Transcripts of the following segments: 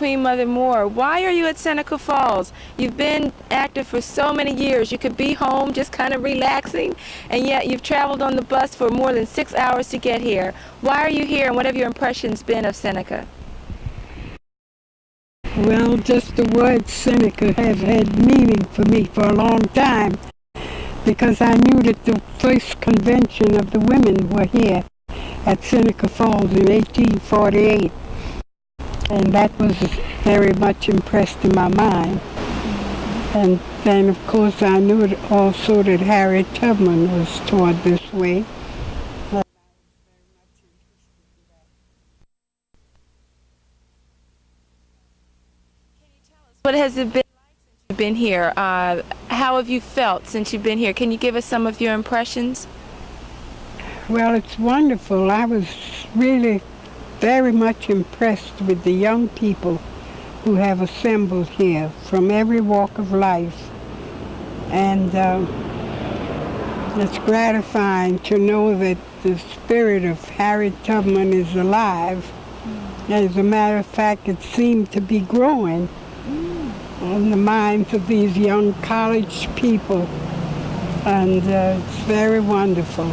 Queen Mother Moore. Why are you at Seneca Falls? You've been active for so many years. You could be home just kind of relaxing, and yet you've traveled on the bus for more than 6 hours to get here. Why are you here, and what have your impressions been of Seneca? Well, just the word Seneca has had meaning for me for a long time, because I knew that the first convention of the women were here at Seneca Falls in 1848. And that was very much impressed in my mind. And then, of course, I knew also that Harriet Tubman was toward this way. What has it been like since you've been here? How have you felt since you've been here? Can you give us some of your impressions? Well, it's wonderful. I was really very much impressed with the young people who have assembled here from every walk of life. And it's gratifying to know that the spirit of Harriet Tubman is alive. As a matter of fact, it seemed to be growing in the minds of these young college people. And it's very wonderful.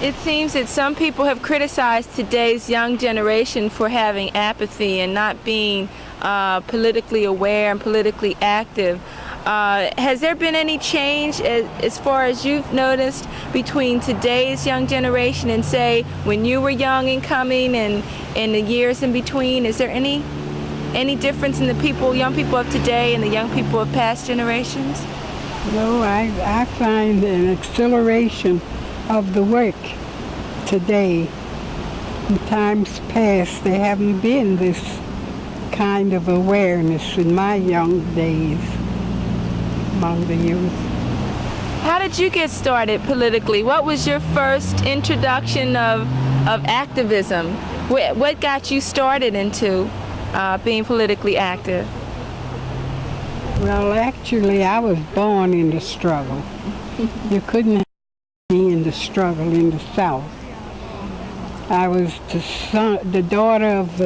It seems that some people have criticized today's young generation for having apathy and not being politically aware and politically active. Has there been any change as far as you've noticed between today's young generation and, say, when you were young and coming and in the years in between? Is there any difference in the young people of today and the young people of past generations? No, I find an acceleration of the work today. In times past, there haven't been this kind of awareness in my young days among the youth. How did you get started politically? What was your first introduction of activism? What got you started into being politically active? Well, actually, I was born in the struggle. You couldn't in the struggle in the South. I was the daughter of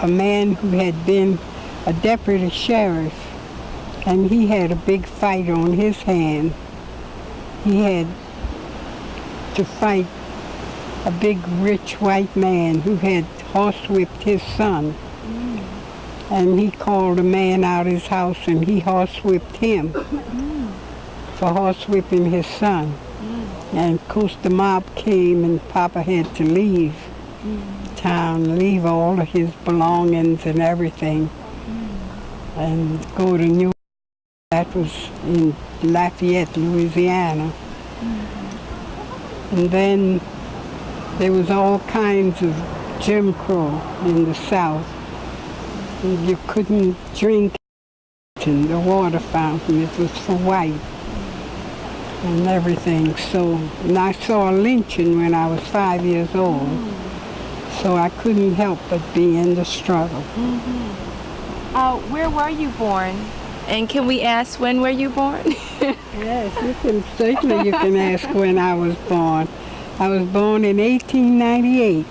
a man who had been a deputy sheriff, and he had a big fight on his hand. He had to fight a big rich white man who had horsewhipped his son. And he called a man out of his house and he horsewhipped him for horsewhipping his son. And of course the mob came and Papa had to leave town, leave all of his belongings and everything, and go to New York. That was in Lafayette, Louisiana. And then there was all kinds of Jim Crow in the South. And you couldn't drink in the water fountain. It was for white and everything. And I saw a lynching when I was 5 years old. So I couldn't help but be in the struggle. Where were you born? And can we ask when were you born? Yes, certainly you can ask when I was born. I was born in 1898.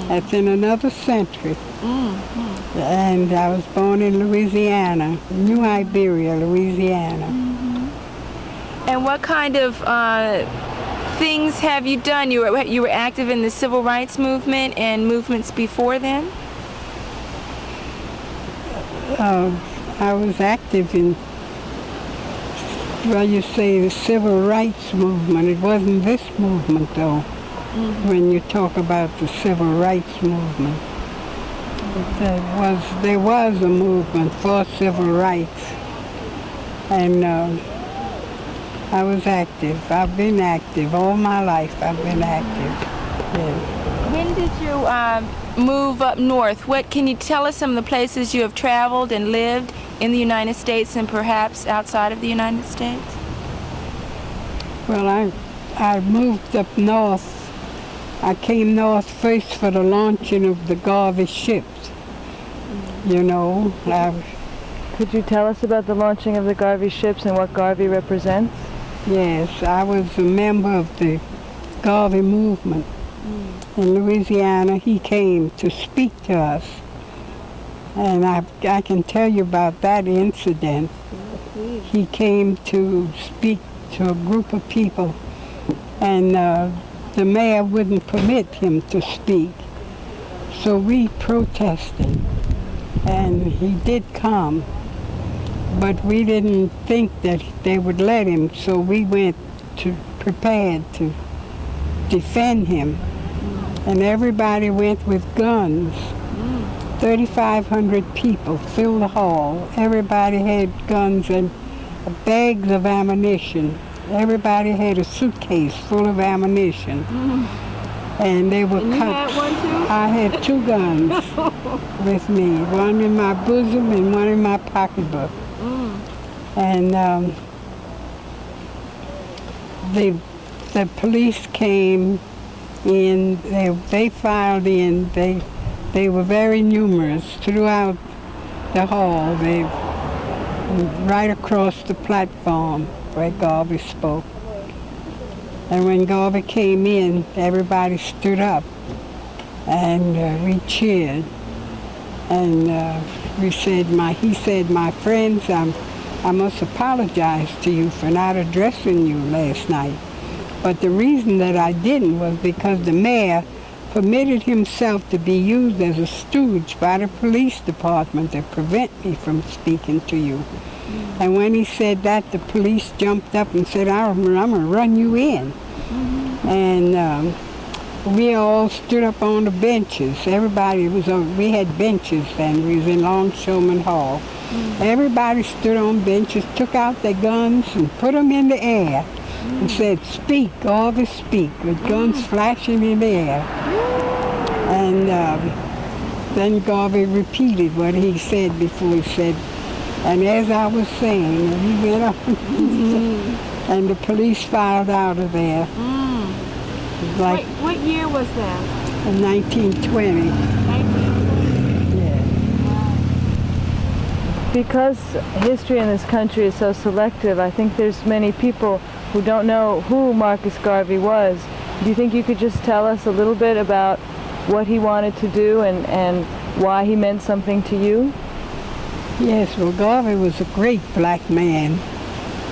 That's in another century. And I was born in Louisiana, New Iberia, Louisiana. And what kind of things have you done? You were active in the civil rights movement and movements before then? I was active in, well, you say the civil rights movement. It wasn't this movement, though, when you talk about the civil rights movement. There was a movement for civil rights, and I was active. I've been active all my life. I've been active. Yes. When did you move up north? Can you tell us some of the places you have traveled and lived in the United States and perhaps outside of the United States? Well, I moved up north. I came north first for the launching of the Garvey ships. You know, Could you tell us about the launching of the Garvey ships and what Garvey represents? Yes, I was a member of the Garvey movement. in Louisiana, he came to speak to us. And I can tell you about that incident. He came to speak to a group of people, and the mayor wouldn't permit him to speak. So we protested, and he did come, but we didn't think that they would let him, so we went prepared to defend him. And everybody went with guns. 3,500 people filled the hall. Everybody had guns and bags of ammunition. Everybody had a suitcase full of ammunition. And they were And you cups. had one too? I had 2 guns with me, one in my bosom and one in my pocketbook. And the police came in, they filed in, they were very numerous throughout the hall, right across the platform where Garvey spoke. And when Garvey came in, everybody stood up and we cheered. And he said, my friends, I must apologize to you for not addressing you last night. But the reason that I didn't was because the mayor permitted himself to be used as a stooge by the police department to prevent me from speaking to you. And when he said that, the police jumped up and said, I'm going to run you in. And we all stood up on the benches. Everybody was on, we had benches then, we was in Longshoreman Hall. Everybody stood on benches, took out their guns and put them in the air and said, speak, Garvey, speak, with guns flashing in the air. And then Garvey repeated what he said before. He said, and as I was saying, and he went on, and the police filed out of there. Like What year was that? in 1920. 1920. Yeah. Because history in this country is so selective, I think there's many people who don't know who Marcus Garvey was. Do you think you could just tell us a little bit about what he wanted to do and why he meant something to you? Yes, well, Garvey was a great black man.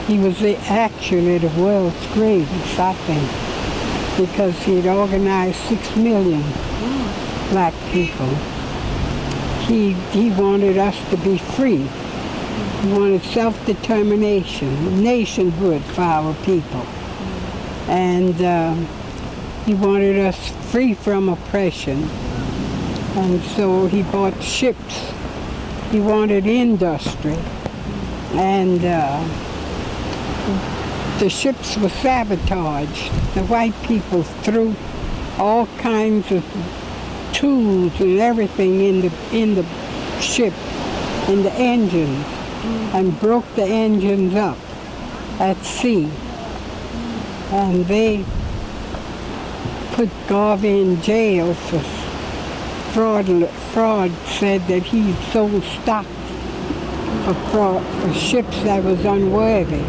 He was actually the world's greatest, I think, because he had organized 6 million black people. He wanted us to be free. He wanted self-determination, nationhood for our people. And he wanted us free from oppression. And so he bought ships. He wanted industry. And the ships were sabotaged. The white people threw all kinds of tools and everything in the ship, in the engines, and broke the engines up at sea. And they put Garvey in jail for fraud, said that he sold stock for ships that was unworthy.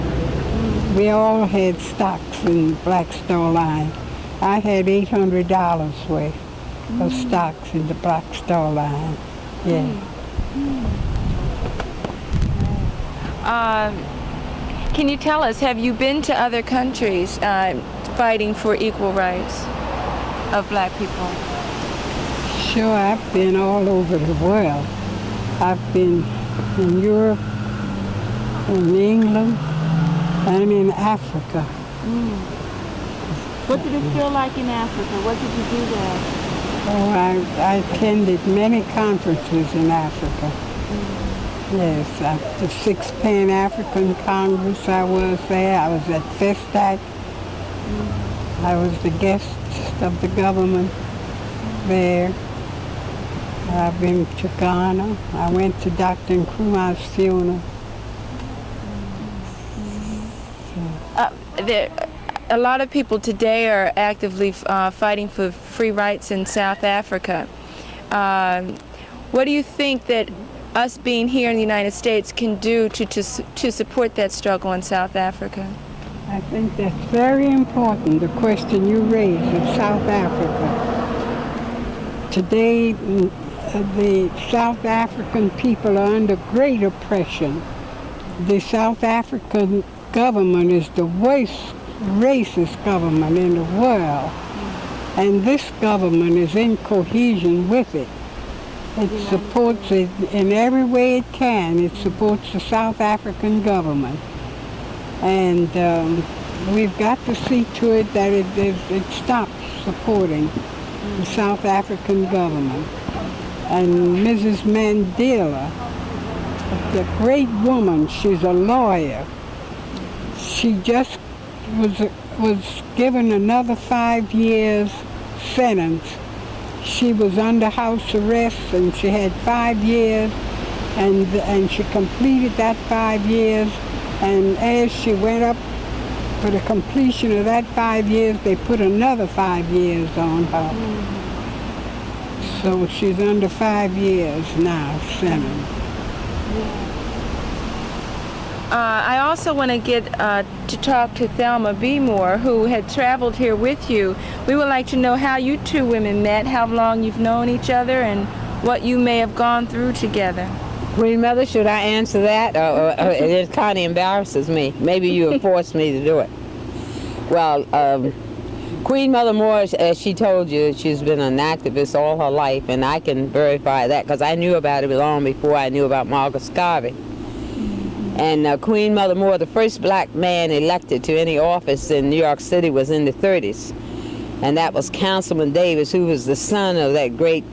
We all had stocks in Black Star Line. I had $800 worth of stocks in the Black Star Line. Yeah. Can you tell us, have you been to other countries fighting for equal rights of black people? Sure, I've been all over the world. I've been in Europe, in England, and in Africa. What did it feel like in Africa? What did you do there? Oh, I attended many conferences in Africa. Yes, the 6th Pan-African Congress, I was there. I was at Festac. I was the guest of the government there. I've been to Ghana. I went to Dr. Nkrumah's funeral. A lot of people today are actively fighting for free rights in South Africa. What do you think that us being here in the United States can do to support that struggle in South Africa? I think that's very important, the question you raised of South Africa. today the South African people are under great oppression. The South African government is the worst racist government in the world. And this government is in cohesion with it. It supports it in every way it can. It supports the South African government. And we've got to see to it that it stops supporting the South African government. And Mrs. Mandela, the great woman, she's a lawyer. She just was given another 5 years sentence. She was under house arrest and she had 5 years, and she completed that 5 years, and as she went up for the completion of that 5 years, they put another 5 years on her. So she's under 5 years now, sentence. I also want to get to talk to Thelma B. Moore, who had traveled here with you. We would like to know how you two women met, how long you've known each other, and what you may have gone through together. Queen Mother, should I answer that? It kind of embarrasses me. Maybe you have forced me to do it. Well, Queen Mother Moore, as she told you, she's been an activist all her life, and I can verify that because I knew about it long before I knew about Marcus Garvey. And Queen Mother Moore, the first black man elected to any office in New York City was in the 30s. And that was Councilman Davis, who was the son of that great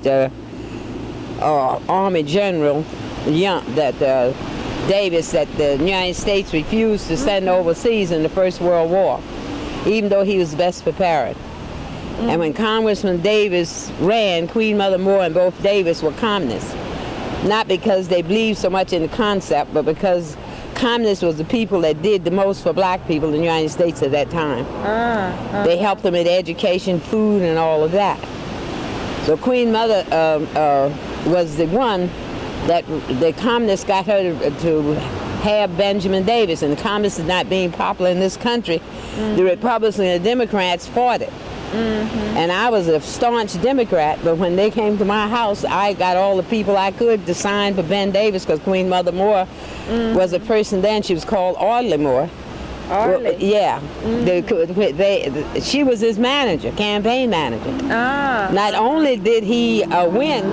Army General Davis that the United States refused to send overseas in the First World War, even though he was best prepared. And when Congressman Davis ran, Queen Mother Moore and both Davis were communists. Not because they believed so much in the concept, but because communists was the people that did the most for black people in the United States at that time. They helped them with education, food, and all of that. So Queen Mother was the one that the communists got her to have Benjamin Davis, and the communists not being popular in this country, the Republicans and the Democrats fought it. And I was a staunch Democrat, but when they came to my house, I got all the people I could to sign for Ben Davis, because Queen Mother Moore was a person then. She was called Audley Moore. Audley? Yeah. She was his manager, campaign manager. Not only did he win,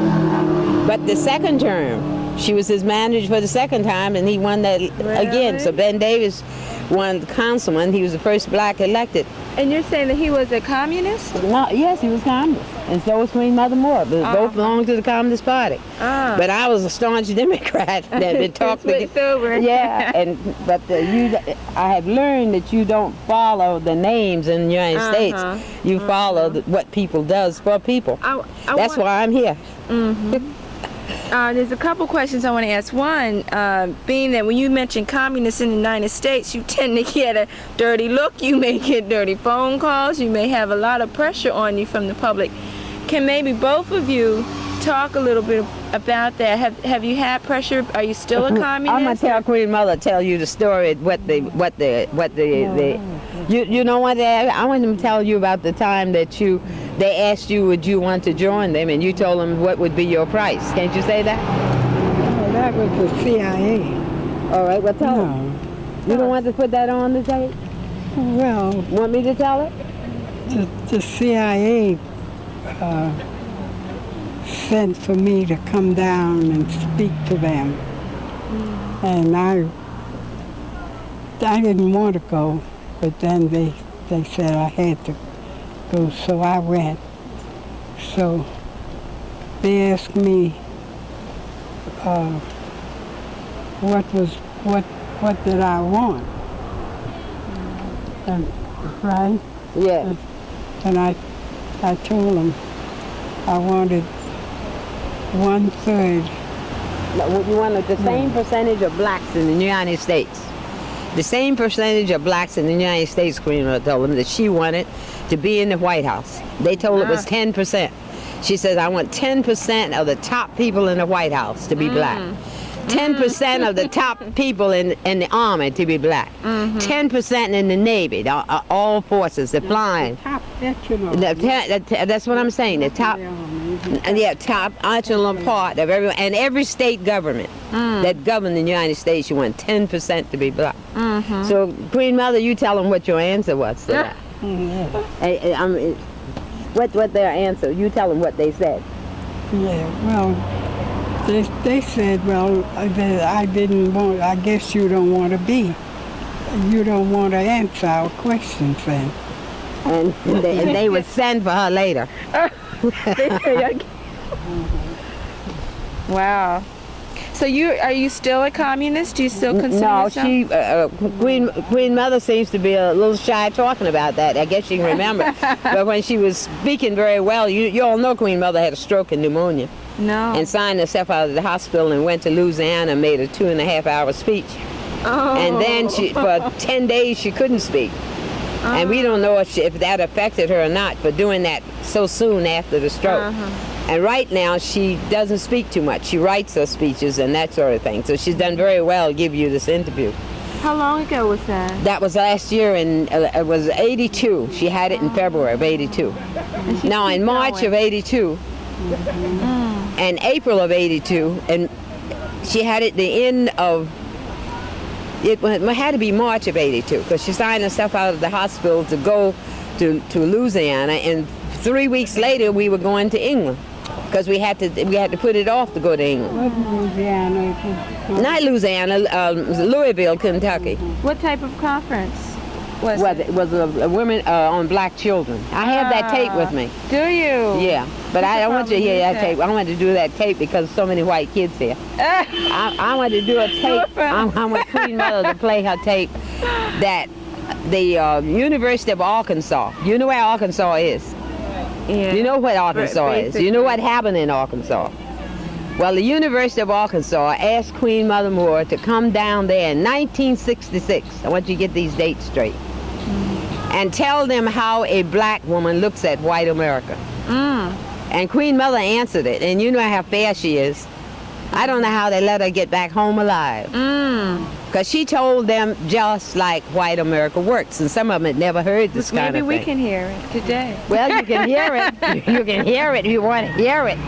but the second term, she was his manager for the second time, and he won that again. So Ben Davis won councilman. He was the first black elected. And you're saying that he was a communist? No, yes, he was communist, and so was Queen Mother Moore. Both belonged to the Communist Party. But I was a staunch Democrat that had talked to over. Yeah, but I have learned that you don't follow the names in the United States. You follow what people does for people. That's why I'm here. There's a couple questions I want to ask. One, being that when you mention communists in the United States, you tend to get a dirty look, you may get dirty phone calls, you may have a lot of pressure on you from the public. Can maybe both of you talk a little bit about that? Have you had pressure? Are you still a communist? I'm gonna tell Queen Mother, tell you the story. You know what? I want to tell you about the time that they asked you would you want to join them, and you told them what would be your price. Can't you say that? Oh, that was the CIA. All right. Well, tell them. You don't want to put that on the tape? Well, Want me to tell it? the CIA sent for me to come down and speak to them. And I didn't want to go, but then they said I had to go, so I went. So they asked me what did I want, right? Yeah. And I told them I wanted 1/3. You wanted the same percentage of blacks in the United States. The same percentage of blacks in the United States, Queen Mother told them that she wanted to be in the White House. They told it was 10%. She says, I want 10% of the top people in the White House to be black. 10% of the top people in the Army to be black. 10% in the Navy, all forces, the flying. Top echelon. That's what I'm saying, the top. And yeah, top echelon part of everyone, and every state government that governed the United States, you want 10% to be black. So, Queen Mother, you tell them what your answer was to that. What their answer? You tell them what they said. Yeah, well, they said, well, that I didn't want, I guess you don't want to be. You don't want to answer our questions then. And they would send for her later. Wow. So are you still a communist? Do you still consider No, yourself? Queen Mother seems to be a little shy talking about that. I guess she can remember. But when she was speaking very well, you all know Queen Mother had a stroke and pneumonia. No. And signed herself out of the hospital and went to Louisiana and made a 2.5-hour speech. Oh. And then for 10 days she couldn't speak. And we don't know if that affected her or not for doing that so soon after the stroke. And right now she doesn't speak too much. She writes her speeches and that sort of thing. So she's done very well to give you this interview. How long ago was that? That was last year, and it was 82. She had it in February of 82. Now in March of 82 and April of 82, and she had it the end of, it had to be March of 82 because she signed herself out of the hospital to go to Louisiana, and 3 weeks later we were going to England because we had to put it off to go to England. What Louisiana? Not Louisiana, Louisville, Kentucky. What type of conference was Well, it? it was a women on black children. I have that tape with me. Do you? Yeah, but I don't want you to hear that probably tape. I want to do that tape because so many white kids here. I want to do a tape. I want Queen Mother to play her tape that the University of Arkansas, you know where Arkansas is? Yeah. You know what Arkansas is. You know what happened in Arkansas. Well, the University of Arkansas asked Queen Mother Moore to come down there in 1966. I want you to get these dates straight. And tell them how a black woman looks at white America. And Queen Mother answered it, and you know how fair she is. I don't know how they let her get back home alive. Because she told them just like white America works, and some of them had never heard this kind of thing. Maybe we can hear it today. Well, you can hear it. You can hear it if you want to hear it.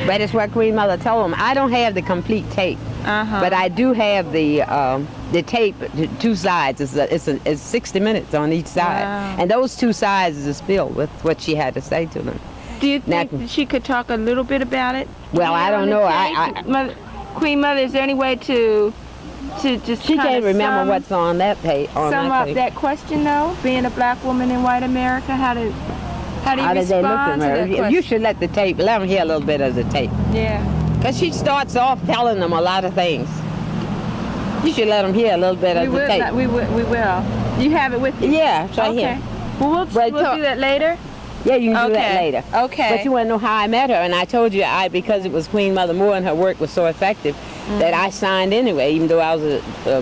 But it's what Queen Mother told them. I don't have the complete tape, but I do have the tape, two sides. It's 60 minutes on each side. Wow. And those two sides is filled with what she had to say to them. Do you think that she could talk a little bit about it? Well, I don't know. Queen Mother, is there any way to just She can't remember sum, what's on that tape. Sum up that question, though, being a black woman in white America, how do you How did they look at respond to that her? question? You should let the tape, let them hear a little bit of the tape. Yeah. Because she starts off telling them a lot of things. You should let them hear a little bit of the tape. We will. You have it with you? Yeah, it's right Okay. here. Well, we'll do that later. Yeah, you can do that Okay. later. Okay. But you want to know how I met her, and I told you because it was Queen Mother Moore and her work was so effective that I signed anyway, even though I was a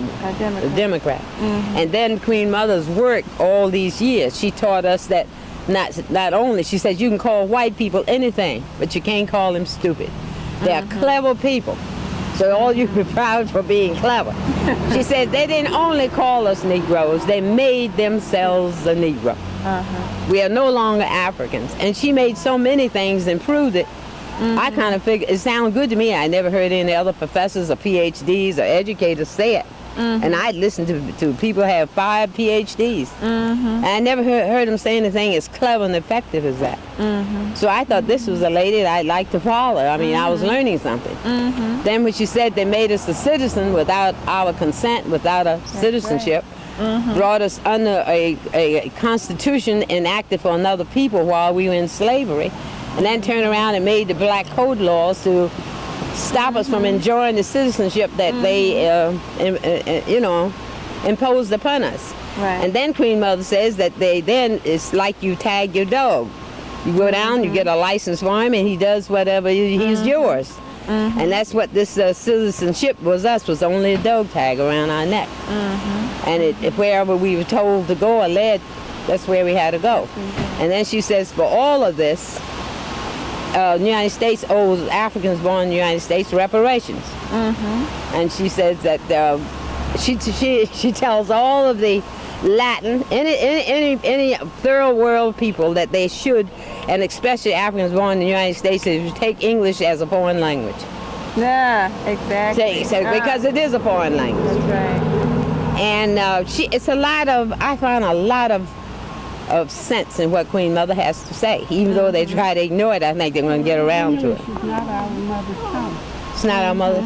Democrat. And then Queen Mother's work all these years, she taught us that not only, she said you can call white people anything, but you can't call them stupid. They are clever people. So all you be proud for being clever. She said they didn't only call us Negroes, they made themselves a Negro. We are no longer Africans. And she made so many things and proved it. I kind of figured, it sounded good to me. I never heard any other professors or PhDs or educators say it. And I listened to people who have 5 PhDs. And I never heard them say anything as clever and effective as that. So I thought this was a lady that I'd like to follow. I mean, I was learning something. Then when she said they made us a citizen without our consent, without a citizenship, brought us under a constitution enacted for another people while we were in slavery, and then turned around and made the black code laws to stop us from enjoying the citizenship that they, imposed upon us. Right. And then Queen Mother says that it's like you tag your dog. You go down, you get a license for him, and he does whatever, he's yours. And that's what this citizenship was only a dog tag around our neck. And if wherever we were told to go or led, that's where we had to go. And then she says, for all of this, the United States owes Africans born in the United States reparations. And she says that she tells all of the Latin, any third world people that they should, and especially Africans born in the United States, they should take English as a foreign language. Yeah, exactly. Because it is a foreign language. That's right. And it's a lot of, I find a lot of sense in what Queen Mother has to say. Even though they try to ignore it, I think they're going to get around to it. It's not our mother's tongue. It's not our mother's.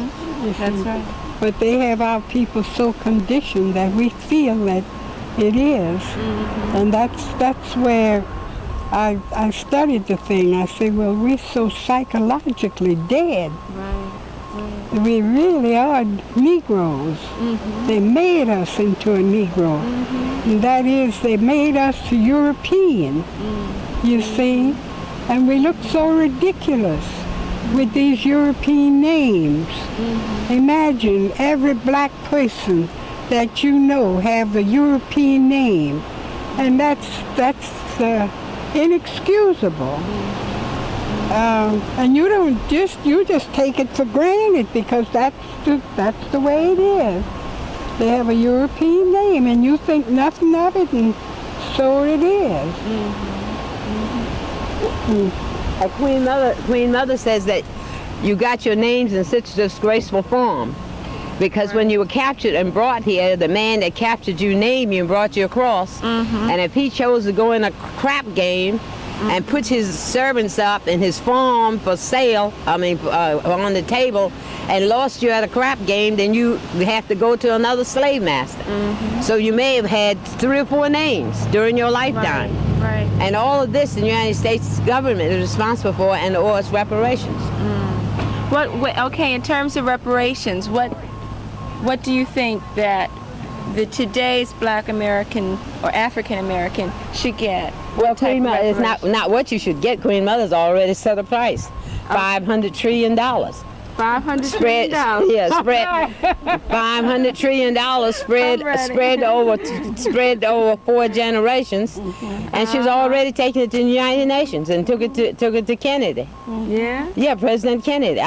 That's right. But they have our people so conditioned that we feel that it is. And that's where I studied the thing. I said, well, we're so psychologically dead. We really are Negroes. They made us into a Negro. And that is, they made us European, you see? And we look so ridiculous with these European names. Imagine every black person that you know have a European name. And that's inexcusable. And you just take it for granted because that's the way it is. They have a European name and you think nothing of it, and so it is. Queen Mother says that you got your names in such disgraceful form because when you were captured and brought here, the man that captured you named you and brought you across, and if he chose to go in a crap game and put his servants up in his farm for sale, on the table, and lost you at a crap game, then you have to go to another slave master. So you may have had 3 or 4 names during your lifetime. Right. And all of this the United States government is responsible for, and or its reparations. Okay, in terms of reparations, what do you think that today's Black American or African American should get? Well, Queen Mother, it's not what you should get. Queen Mother's already set a price, $500 trillion. $500 trillion. Yeah, spread $500 trillion spread over 4 generations, and she's already taken it to the United Nations and took it to Kennedy. Yeah. Yeah, President Kennedy.